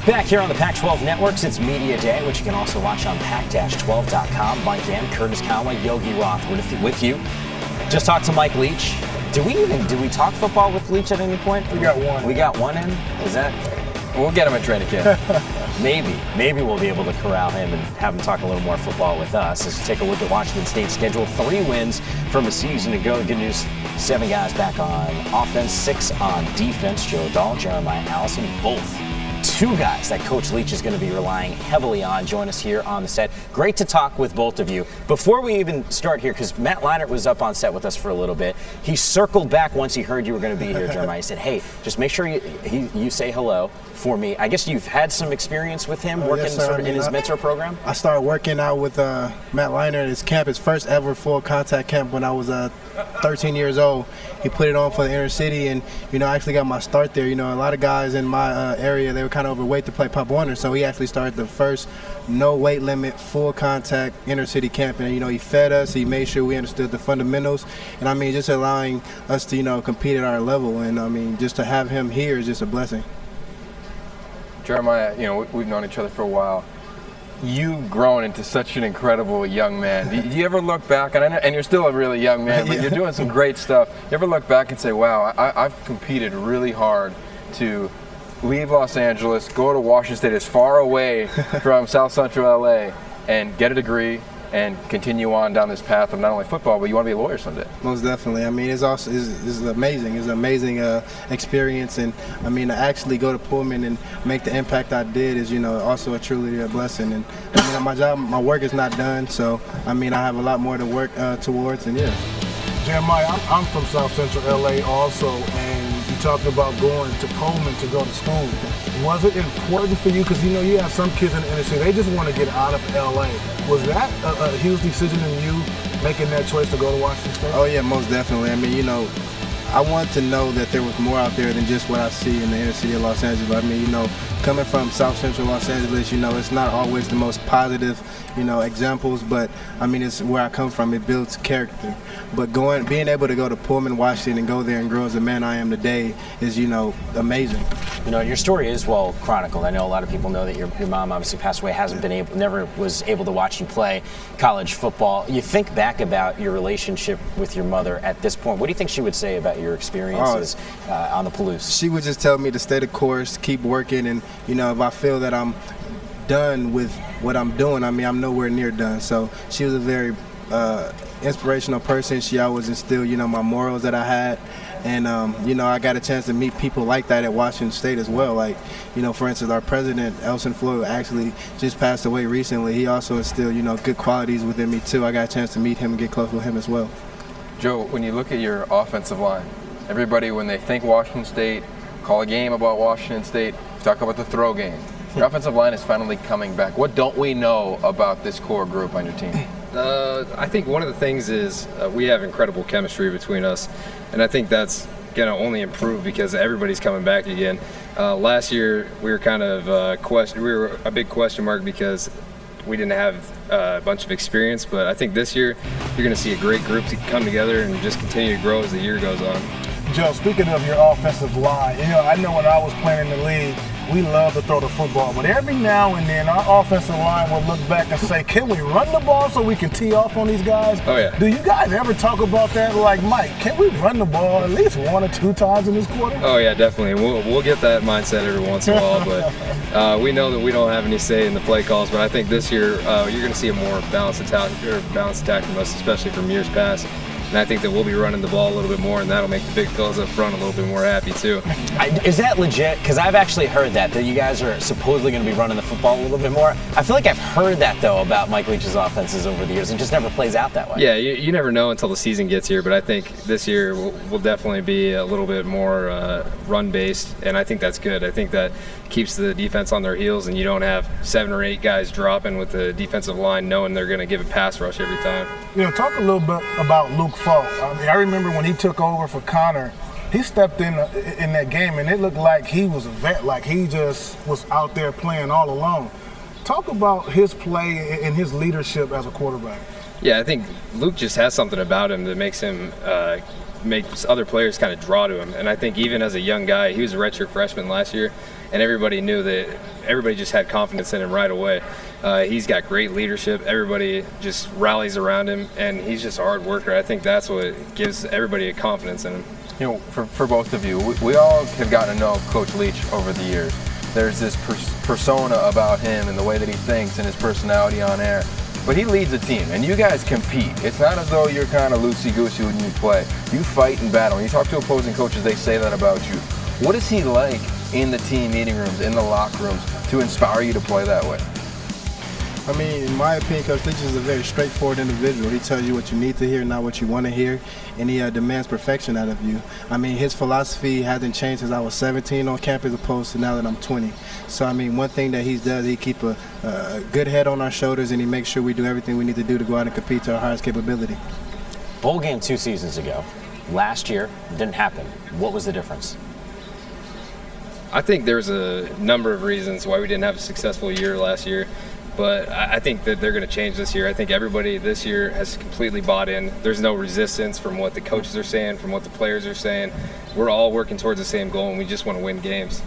Back here on the Pac-12 Networks, it's Media Day, which you can also watch on pac-12.com. Mike Yam, Curtis Conway, Yogi Roth with you. Just talked to Mike Leach. Did we talk football with Leach at any point? We got one. We got one in? Is that? We'll get him at training camp. Maybe we'll be able to corral him and have him talk a little more football with us. Let's take a look at Washington State's schedule. 3 wins from a season ago. Good news, 7 guys back on offense, 6 on defense. Dahl and Jeremiah Allison, both 2 guys that Coach Leach is going to be relying heavily on. Join us here on the set. Great to talk with both of you. Before we even start here, because Matt Leinart was up on set with us for a little bit, he circled back once he heard you were going to be here, Jeremiah. He said, hey, just make sure you say hello for me. I guess you've had some experience with him working in his mentor program? I started working out with Matt Leinart at his camp, his first ever full contact camp when I was 13 years old. He put it on for the inner city, and I actually got my start there. A lot of guys in my area, they were kind of overweight to play Pop Warner, so he actually started the first no weight limit full contact inner city camp. And he fed us, he made sure we understood the fundamentals, and just allowing us to compete at our level. And just to have him here is just a blessing. Jeremiah, we've known each other for a while. You've grown into such an incredible young man. Do you ever look back, and you're still a really young man, but you're doing some great stuff. You ever look back and say, wow, I've competed really hard to leave Los Angeles, go to Washington State as far away from South Central LA, and get a degree and continue on down this path of not only football, but you want to be a lawyer someday? Most definitely. It's amazing. It's an amazing experience, and to actually go to Pullman and make the impact I did is also truly a blessing. And my work is not done, so I have a lot more to work towards. And yeah. Jeremiah, I'm from South Central LA also, and you talked about going to Pullman to go to school. Was it important for you, because you have some kids in the inner city, they just want to get out of LA. Was that a huge decision in you making that choice to go to Washington State? Oh yeah, most definitely. I want to know that there was more out there than just what I see in the inner city of Los Angeles. Coming from South Central Los Angeles, it's not always the most positive, examples, but it's where I come from. It builds character. But being able to go to Pullman, Washington, and go there and grow as the man I am today is, amazing. Your story is well chronicled. I know a lot of people know that your mom obviously passed away, never was able to watch you play college football. You think back about your relationship with your mother at this point. What do you think she would say about your experiences on the Palouse? She would just tell me to stay the course, keep working, and if I feel that I'm done with what I'm doing, I'm nowhere near done. So she was a very inspirational person. She always instilled, my morals that I had. And, I got a chance to meet people like that at Washington State as well. Like, for instance, our president, Elson Floyd, actually just passed away recently. He also instilled, good qualities within me, too. I got a chance to meet him and get close with him as well. Joe, when you look at your offensive line, everybody, when they think Washington State, call a game about Washington State, talk about the throw game. Your offensive line is finally coming back. What don't we know about this core group on your team? I think one of the things is we have incredible chemistry between us, and I think that's going to only improve because everybody's coming back again. Last year we were kind of we were a big question mark because we didn't have a bunch of experience, but I think this year you're going to see a great group to come together and just continue to grow as the year goes on. Joe, speaking of your offensive line, I know when I was playing in the league, we love to throw the football, but every now and then our offensive line will look back and say, can we run the ball so we can tee off on these guys? Oh yeah. Do you guys ever talk about that? Like, Mike, can we run the ball at least 1 or 2 times in this quarter? Oh yeah, definitely. We'll get that mindset every once in a while, but we know that we don't have any say in the play calls. But I think this year you're going to see a more balanced attack from us, especially from years past. And I think that we'll be running the ball a little bit more, and that'll make the big fellas up front a little bit more happy too. Is that legit? Because I've actually heard that you guys are supposedly going to be running the football a little bit more. I feel like I've heard that, though, about Mike Leach's offenses over the years. It just never plays out that way. Yeah, you never know until the season gets here, but I think this year will definitely be a little bit more run-based, and I think that's good. I think that keeps the defense on their heels, and you don't have 7 or 8 guys dropping with the defensive line knowing they're going to give a pass rush every time. Talk a little bit about Luke Falk. I remember when he took over for Connor, he stepped in that game, and it looked like he was a vet, like he just was out there playing all alone. Talk about his play and his leadership as a quarterback. Yeah, I think Luke just has something about him that makes him makes other players kind of draw to him. And I think even as a young guy, he was a redshirt freshman last year, and everybody knew that. Everybody just had confidence in him right away. He's got great leadership. Everybody just rallies around him, and he's just a hard worker. I think that's what gives everybody a confidence in him. You know, for both of you, we all have gotten to know Coach Leach over the years. There's this persona about him and the way that he thinks and his personality on air. But he leads a team, and you guys compete. It's not as though you're kind of loosey-goosey when you play. You fight and battle. When you talk to opposing coaches, they say that about you. What is he like in the team meeting rooms, in the locker rooms, to inspire you to play that way? I mean, in my opinion, Coach Leach is a very straightforward individual. He tells you what you need to hear, not what you want to hear, and he demands perfection out of you. I mean, his philosophy hasn't changed since I was 17 on campus opposed to now that I'm 20. So, I mean, one thing that he does, he keep a good head on our shoulders, and he makes sure we do everything we need to do to go out and compete to our highest capability. Bowl game 2 seasons ago. Last year, didn't happen. What was the difference? I think there's a number of reasons why we didn't have a successful year last year, but I think that they're going to change this year. I think everybody this year has completely bought in. There's no resistance from what the coaches are saying, from what the players are saying. We're all working towards the same goal, and we just want to win games.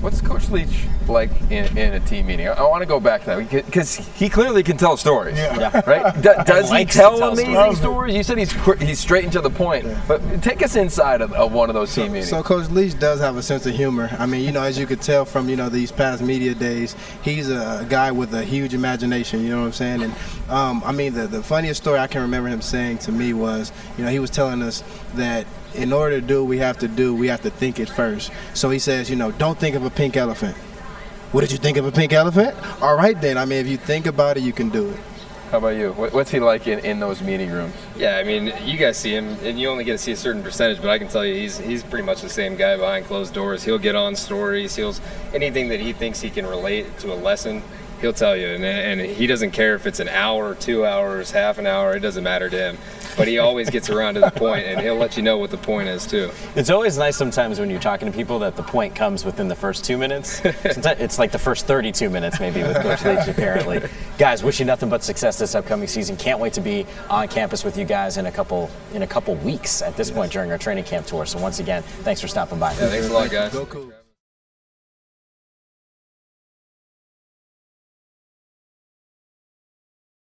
What's Coach Leach like in a team meeting? I want to go back to that because he clearly can tell stories, right? Does he tell amazing stories? You said he's straight and to the point, but take us inside of one of those team meetings. So Coach Leach does have a sense of humor. I mean, you know, as you could tell from, you know, these past media days, he's a guy with a huge imagination, you know what I'm saying? And I mean, the funniest story I can remember him saying to me was, you know, he was telling us that in order to do what we have to think it first. So he says, you know, don't think of a pink elephant. What did you think of a pink elephant? All right then. I mean, if you think about it, you can do it. How about you? What's he like in those meeting rooms? Yeah, I mean, you guys see him, and you only get to see a certain percentage, but I can tell you he's pretty much the same guy behind closed doors. He'll get on stories. Anything that he thinks he can relate to a lesson, he'll tell you. And he doesn't care if it's an hour, 2 hours, half an hour. It doesn't matter to him. But he always gets around to the point, and he'll let you know what the point is, too. It's always nice sometimes when you're talking to people that the point comes within the first 2 minutes. Sometimes it's like the first 32 minutes maybe with Coach Leach, apparently. Guys, wish you nothing but success this upcoming season. Can't wait to be on campus with you guys in a couple weeks at this point during our training camp tour. So once again, thanks for stopping by. Yeah, thanks a lot, guys. Go cool.